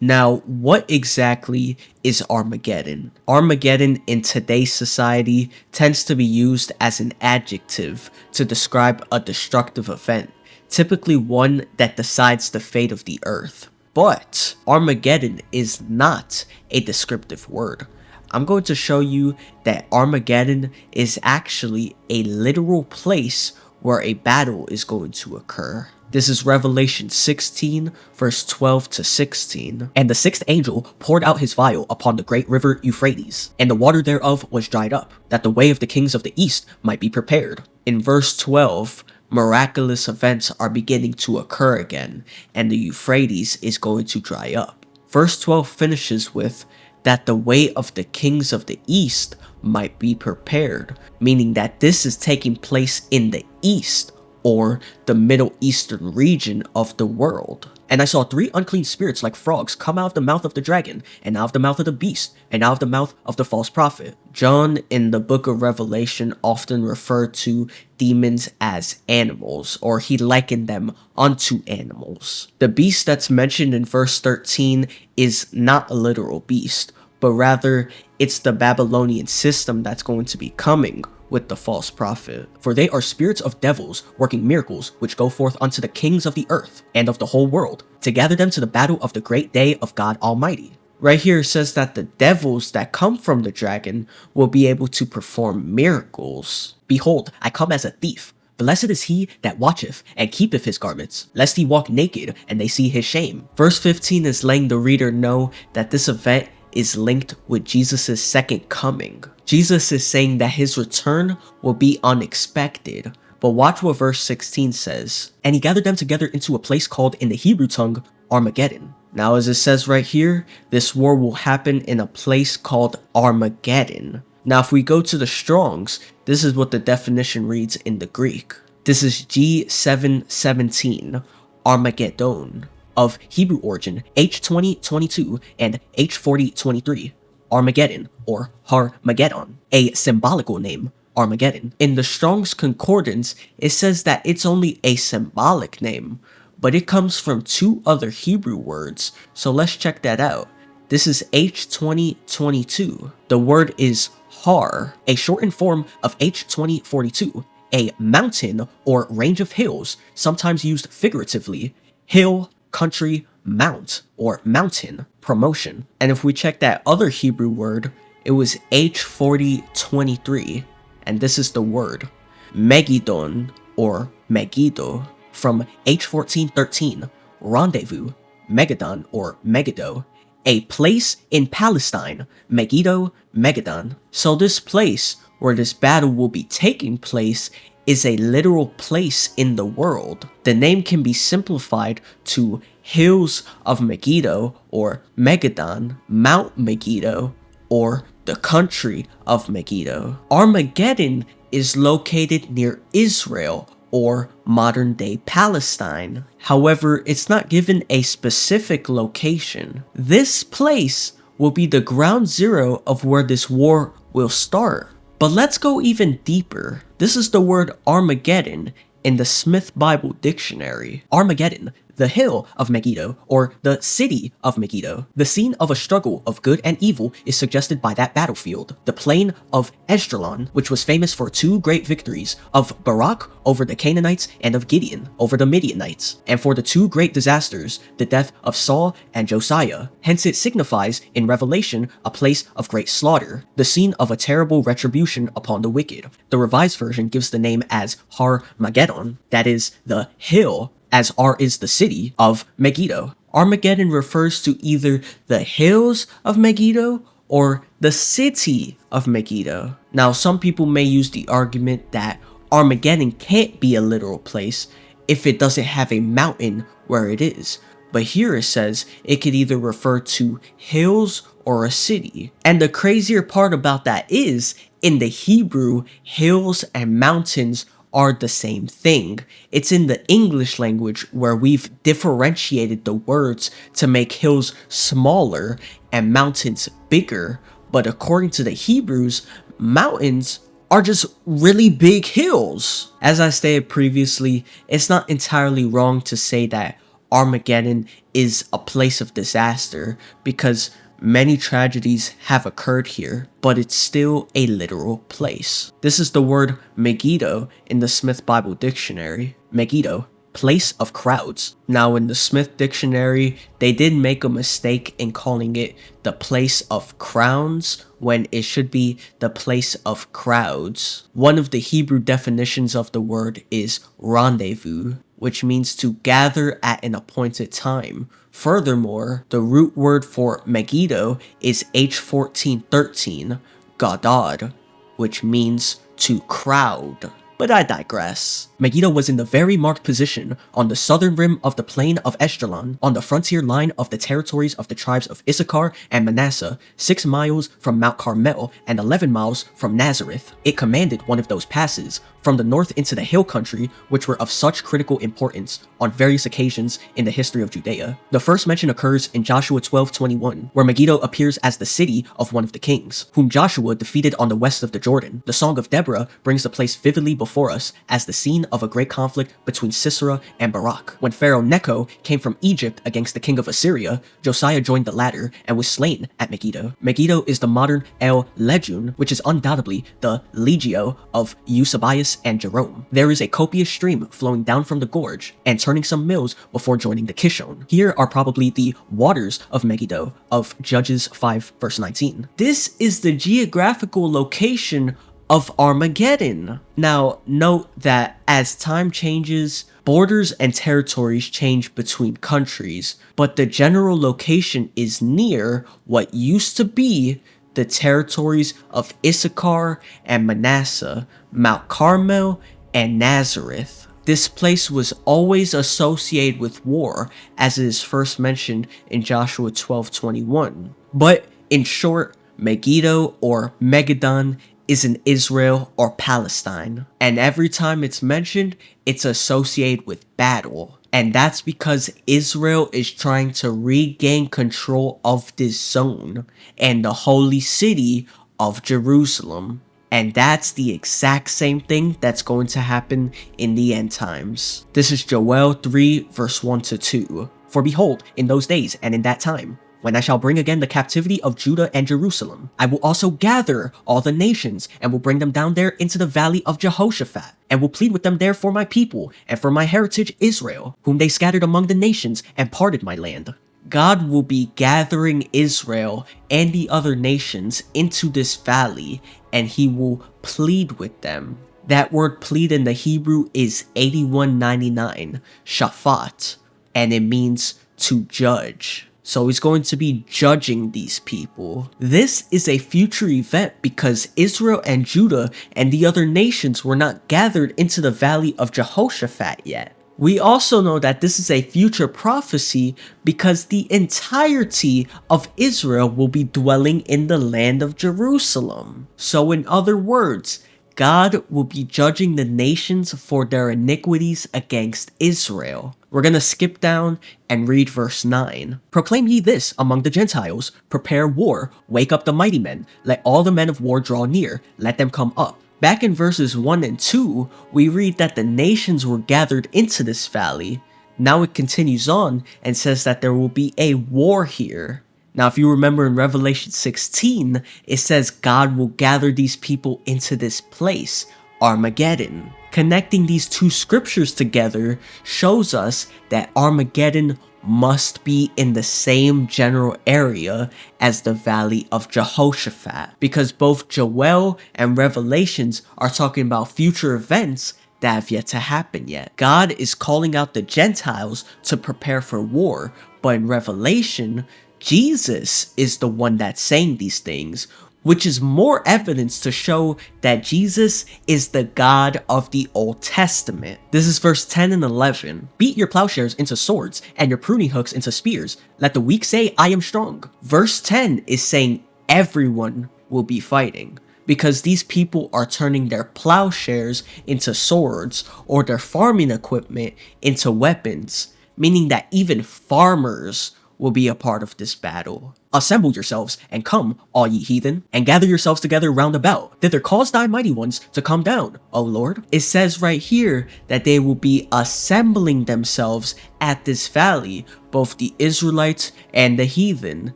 Now, what exactly is Armageddon? Armageddon in today's society tends to be used as an adjective to describe a destructive event, typically one that decides the fate of the earth. But Armageddon is not a descriptive word. I'm going to show you that Armageddon is actually a literal place where a battle is going to occur. This is Revelation 16, verse 12 to 16. And the sixth angel poured out his vial upon the great river Euphrates, and the water thereof was dried up, that the way of the kings of the east might be prepared. In verse 12, miraculous events are beginning to occur again, and the Euphrates is going to dry up. Verse 12 finishes with, that the way of the kings of the east might be prepared, meaning that this is taking place in the east, or the Middle Eastern region of the world. And I saw 3 unclean spirits like frogs come out of the mouth of the dragon, and out of the mouth of the beast, and out of the mouth of the false prophet. John in the book of Revelation often referred to demons as animals, or he likened them unto animals. The beast that's mentioned in verse 13 is not a literal beast, but rather it's the Babylonian system that's going to be coming with the false prophet. For they are spirits of devils, working miracles, which go forth unto the kings of the earth and of the whole world, to gather them to the battle of the great day of God Almighty. Right here it says that the devils that come from the dragon will be able to perform miracles. Behold, I come as a thief. Blessed is he that watcheth and keepeth his garments, lest he walk naked and they see his shame. Verse 15 is letting the reader know that this event is linked with Jesus' second coming. Jesus is saying that his return will be unexpected. But watch what verse 16 says. And he gathered them together into a place called in the Hebrew tongue Armageddon. Now as it says right here, this war will happen in a place called Armageddon. Now if we go to the Strongs, this is what the definition reads in the Greek. This is G717, Armageddon, of Hebrew origin H2022 and H4023, Armageddon or Har-Mageddon, a symbolical name, Armageddon. In the Strong's Concordance, it says that it's only a symbolic name, but it comes from two other Hebrew words, so let's check that out. This is H2022. The word is Har, a shortened form of H2042, a mountain or range of hills, sometimes used figuratively. Hill, country, mount, or mountain, promotion. And if we check that other Hebrew word, it was H4023, and this is the word Megiddon or Megiddo, from H1413, rendezvous, Megaddon or Megiddo, a place in Palestine, Megiddo, Megaddon. So this place where this battle will be taking place is a literal place in the world. The name can be simplified to Hills of Megiddo or Megaddon, Mount Megiddo, or the country of Megiddo. Armageddon is located near Israel or modern-day Palestine. However, it's not given a specific location. This place will be the ground zero of where this war will start. But let's go even deeper. This is the word Armageddon in the Smith Bible Dictionary. Armageddon, the hill of Megiddo, or the city of Megiddo. The scene of a struggle of good and evil is suggested by that battlefield. The plain of Esdraelon, which was famous for two great victories, of Barak over the Canaanites and of Gideon over the Midianites, and for the two great disasters, the death of Saul and Josiah. Hence it signifies, in Revelation, a place of great slaughter, the scene of a terrible retribution upon the wicked. The Revised Version gives the name as Har-Mageddon, that is, the hill, as Ar is the city of Megiddo. Armageddon refers to either the hills of Megiddo or the city of Megiddo. Now, some people may use the argument that Armageddon can't be a literal place if it doesn't have a mountain where it is. But here it says it could either refer to hills or a city. And the crazier part about that is, in the Hebrew, hills and mountains are the same thing. It's in the English language where we've differentiated the words to make hills smaller and mountains bigger, but according to the Hebrews, mountains are just really big hills. As I stated previously, it's not entirely wrong to say that Armageddon is a place of disaster, because many tragedies have occurred here, but it's still a literal place. This is the word Megiddo in the Smith Bible Dictionary. Megiddo, place of crowds. Now in the Smith Dictionary, they did make a mistake in calling it the place of crowns when it should be the place of crowds. One of the Hebrew definitions of the word is rendezvous, which means to gather at an appointed time. Furthermore, the root word for Megiddo is H1413, godhood, which means to crowd. But I digress. Megiddo was in the very marked position on the southern rim of the plain of Esdraelon, on the frontier line of the territories of the tribes of Issachar and Manasseh, 6 miles from Mount Carmel and 11 miles from Nazareth. It commanded one of those passes from the north into the hill country, which were of such critical importance on various occasions in the history of Judea. The first mention occurs in Joshua 12:21, where Megiddo appears as the city of one of the kings, whom Joshua defeated on the west of the Jordan. The Song of Deborah brings the place vividly before us as the scene of a great conflict between Sisera and Barak. When Pharaoh Necho came from Egypt against the king of Assyria, Josiah joined the latter and was slain at Megiddo. Megiddo is the modern El Legion, which is undoubtedly the Legio of Eusebius and Jerome. There is a copious stream flowing down from the gorge and turning some mills before joining the Kishon. Here are probably the waters of Megiddo of Judges 5 verse 19. This is the geographical location of Armageddon. Now, note that as time changes, borders and territories change between countries, but the general location is near what used to be the territories of Issachar and Manasseh, Mount Carmel, and Nazareth. This place was always associated with war, as it is first mentioned in Joshua 12:21. But in short, Megiddo or Megadon is in Israel or Palestine, and every time it's mentioned, it's associated with battle. And that's because Israel is trying to regain control of this zone and the holy city of Jerusalem. And that's the exact same thing that's going to happen in the end times. This is Joel 3 verse 1-2. For behold, in those days and in that time, when I shall bring again the captivity of Judah and Jerusalem, I will also gather all the nations, and will bring them down there into the valley of Jehoshaphat, and will plead with them there for my people, and for my heritage Israel, whom they scattered among the nations, and parted my land. God will be gathering Israel and the other nations into this valley, and he will plead with them. That word plead in the Hebrew is 8199, shafat, and it means to judge. So he's going to be judging these people. This is a future event because Israel and Judah and the other nations were not gathered into the valley of Jehoshaphat yet. We also know that this is a future prophecy because the entirety of Israel will be dwelling in the land of Jerusalem. So in other words, God will be judging the nations for their iniquities against Israel. We're going to skip down and read verse 9. Proclaim ye this among the Gentiles, prepare war, wake up the mighty men, let all the men of war draw near, let them come up. Back in verses 1 and 2, we read that the nations were gathered into this valley. Now it continues on and says that there will be a war here. Now, if you remember in Revelation 16, it says God will gather these people into this place, Armageddon. Connecting these two scriptures together shows us that Armageddon must be in the same general area as the Valley of Jehoshaphat, because both Joel and Revelations are talking about future events that have yet to happen yet. God is calling out the Gentiles to prepare for war, but in Revelation, Jesus is the one that's saying these things, which is more evidence to show that Jesus is the God of the Old Testament. This is verse 10 and 11. Beat your plowshares into swords and your pruning hooks into spears. Let the weak say, I am strong. Verse 10 is saying everyone will be fighting, because these people are turning their plowshares into swords or their farming equipment into weapons, meaning that even farmers will be a part of this battle. Assemble yourselves, and come, all ye heathen, and gather yourselves together round about. Thither cause thy mighty ones to come down, O Lord. It says right here that they will be assembling themselves at this valley, both the Israelites and the heathen.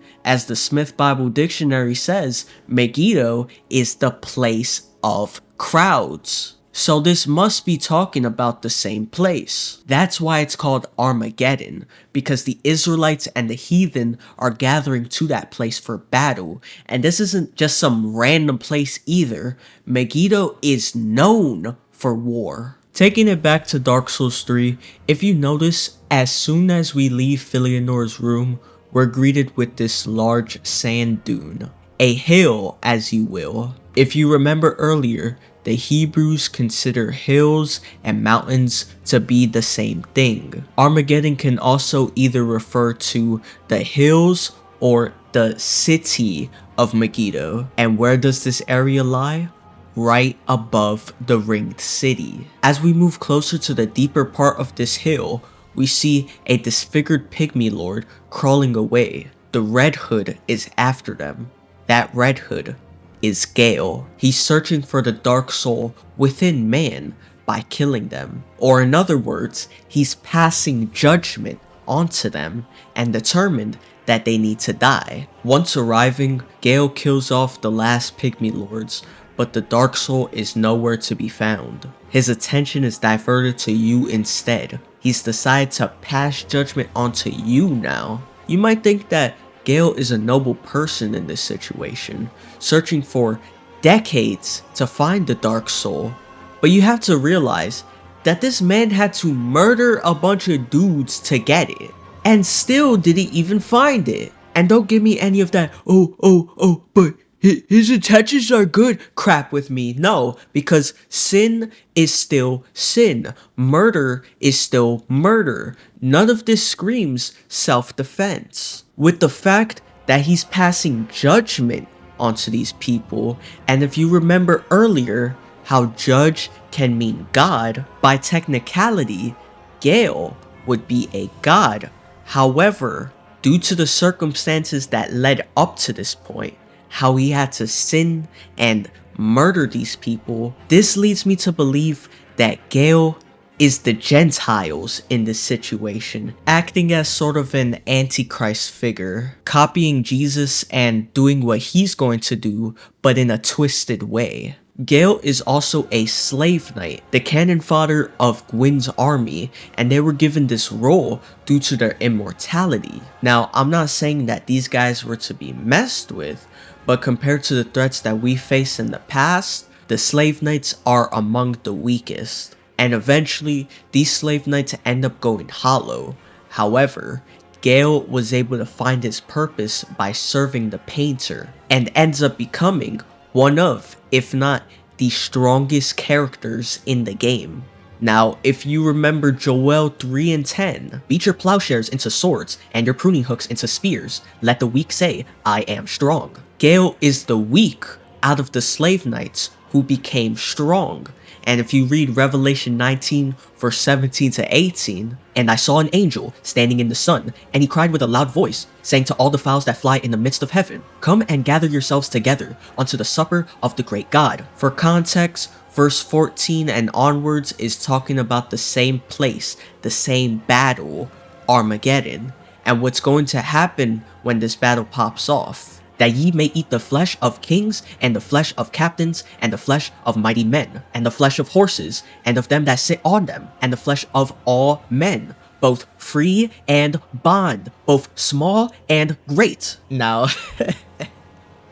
As the Smith Bible Dictionary says, Megiddo is the place of crowds. So this must be talking about the same place. That's why it's called Armageddon, because the Israelites and the heathen are gathering to that place for battle. And this isn't just some random place either. Megiddo is known for war. Taking it back to Dark Souls 3, if you notice, as soon as we leave Filianor's room, we're greeted with this large sand dune. A hill, as you will. If you remember earlier, the Hebrews consider hills and mountains to be the same thing. Armageddon can also either refer to the hills or the city of Megiddo. And where does this area lie? Right above the ringed city. As we move closer to the deeper part of this hill, we see a disfigured pygmy lord crawling away. The Red Hood is after them. That Red Hood is Gale. He's searching for the dark soul within man by killing them. Or in other words, he's passing judgment onto them and determined that they need to die. Once arriving, Gale kills off the last pygmy lords, but the dark soul is nowhere to be found. His attention is diverted to you instead. He's decided to pass judgment onto you now. You might think that Gale is a noble person in this situation, searching for decades to find the Dark Soul, but you have to realize that this man had to murder a bunch of dudes to get it, and still didn't even find it. And don't give me any of that, but his intentions are good crap with me. No, because sin is still sin. Murder is still murder. None of this screams self-defense. With the fact that he's passing judgment onto these people, and if you remember earlier how judge can mean God, by technicality, Gale would be a god. However, due to the circumstances that led up to this point, how he had to sin and murder these people, this leads me to believe that Gale is the Gentiles in this situation, acting as sort of an antichrist figure, copying Jesus and doing what he's going to do, but in a twisted way. Gale is also a slave knight, the cannon fodder of Gwyn's army, and they were given this role due to their immortality. Now, I'm not saying that these guys were to be messed with, but compared to the threats that we face in the past, the slave knights are among the weakest. And eventually, these slave knights end up going hollow. However, Gale was able to find his purpose by serving the painter, and ends up becoming one of, if not the strongest characters in the game. Now, if you remember Joel 3 and 10, beat your plowshares into swords and your pruning hooks into spears. Let the weak say, I am strong. Gale is the weak out of the slave knights who became strong. And if you read Revelation 19 verse 17 to 18, and I saw an angel standing in the sun, and he cried with a loud voice, saying to all the fowls that fly in the midst of heaven, come and gather yourselves together unto the supper of the great God. For context, verse 14 and onwards is talking about the same place, the same battle, Armageddon, and what's going to happen when this battle pops off. That ye may eat the flesh of kings, and the flesh of captains, and the flesh of mighty men, and the flesh of horses, and of them that sit on them, and the flesh of all men, both free and bond, both small and great. Now,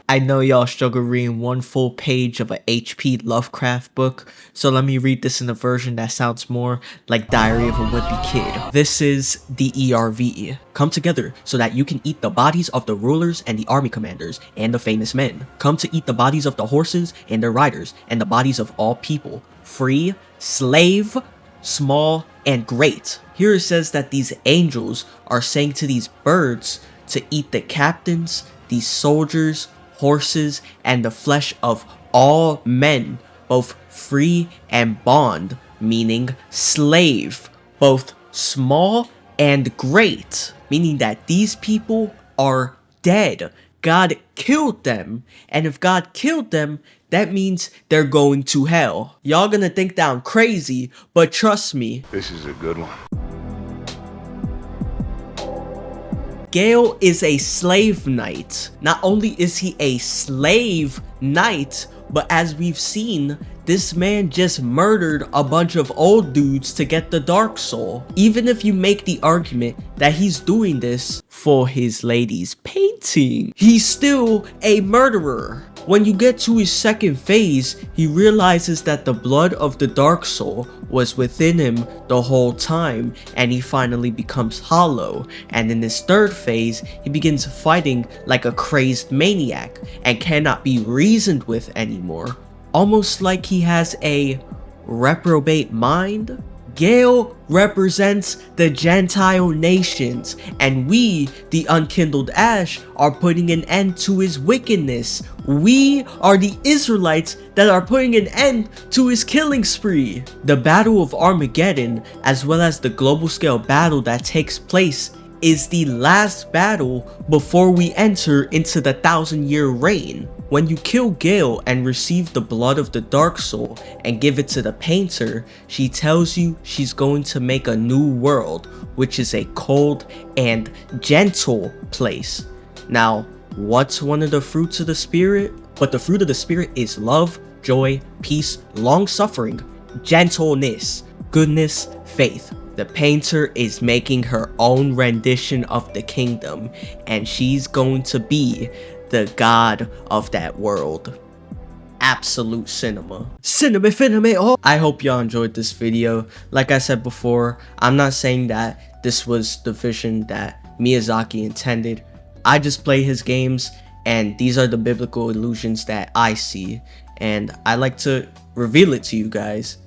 I know y'all struggle reading one full page of a H.P. Lovecraft book, so let me read this in a version that sounds more like Diary of a Wimpy Kid. This is the ERV. Come together so that you can eat the bodies of the rulers and the army commanders and the famous men. Come to eat the bodies of the horses and their riders and the bodies of all people, free, slave, small, and great. Here it says that these angels are saying to these birds to eat the captains, these soldiers, horses, and the flesh of all men, both free and bond, meaning slave, both small and great, meaning that these people are dead. God killed them, and if God killed them, that means they're going to hell. Y'all gonna think that I'm crazy, but trust me, This is a good one. Gale is a slave knight. Not only is he a slave knight, but as we've seen, this man just murdered a bunch of old dudes to get the Dark Soul. Even if you make the argument that he's doing this for his lady's painting, he's still a murderer. When you get to his second phase, he realizes that the blood of the Dark Soul was within him the whole time, and he finally becomes hollow. And in his third phase, he begins fighting like a crazed maniac and cannot be reasoned with anymore. Almost like he has a reprobate mind. Gale represents the Gentile nations, and we, the unkindled ash, are putting an end to his wickedness. We are the Israelites that are putting an end to his killing spree. The Battle of Armageddon, as well as the global scale battle that takes place, is the last battle before we enter into the 1,000-year reign. When you kill Gale and receive the blood of the Dark Soul and give it to the painter, she tells you she's going to make a new world, which is a cold and gentle place. Now, what's one of the fruits of the Spirit? But the fruit of the Spirit is love, joy, peace, long-suffering, gentleness, goodness, faith. The painter is making her own rendition of the kingdom, and she's going to be the god of that world. absolute cinema. Cinema, oh! I hope y'all enjoyed this video. Like I said before, I'm not saying that this was the vision that Miyazaki intended. I just play his games, and these are the biblical illusions that I see, and I like to reveal it to you guys.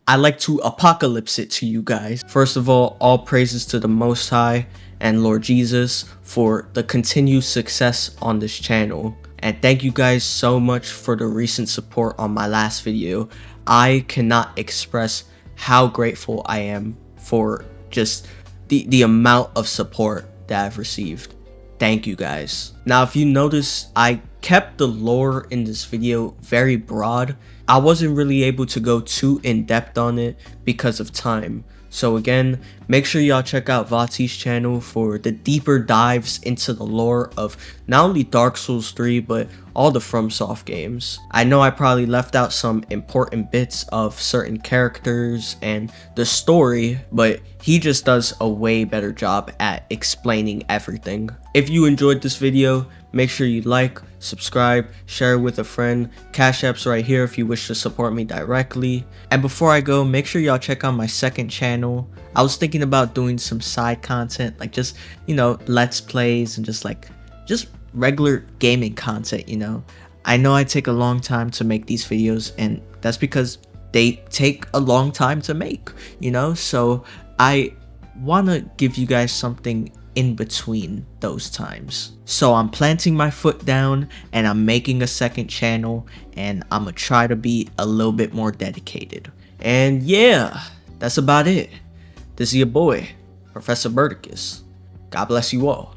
I like to apocalypse it to you guys. First of all praises to the Most High and Lord Jesus for the continued success on this channel. And thank you guys so much for the recent support on my last video. I cannot express how grateful I am for just the amount of support that I've received. Thank you guys. Now, if you notice, I kept the lore in this video very broad. I wasn't really able to go too in depth on it because of time. So again, make sure y'all check out Vaati's channel for the deeper dives into the lore of not only Dark Souls 3 but all the FromSoft games. I know I probably left out some important bits of certain characters and the story, but he just does a way better job at explaining everything. If you enjoyed this video, make sure you like, subscribe, share it with a friend. Cash App's right here if you wish to support me directly. And before I go, make sure y'all check out my second channel. I was thinking about doing some side content, like just, you know, let's plays and just regular gaming content, you know. I know I take a long time to make these videos, and that's because they take a long time to make, you know. So I want to give you guys something in between those times. So I'm planting my foot down and I'm making a second channel, and I'm gonna try to be a little bit more dedicated. And yeah, that's about it. This is your boy, Professor Berticus. God bless you all.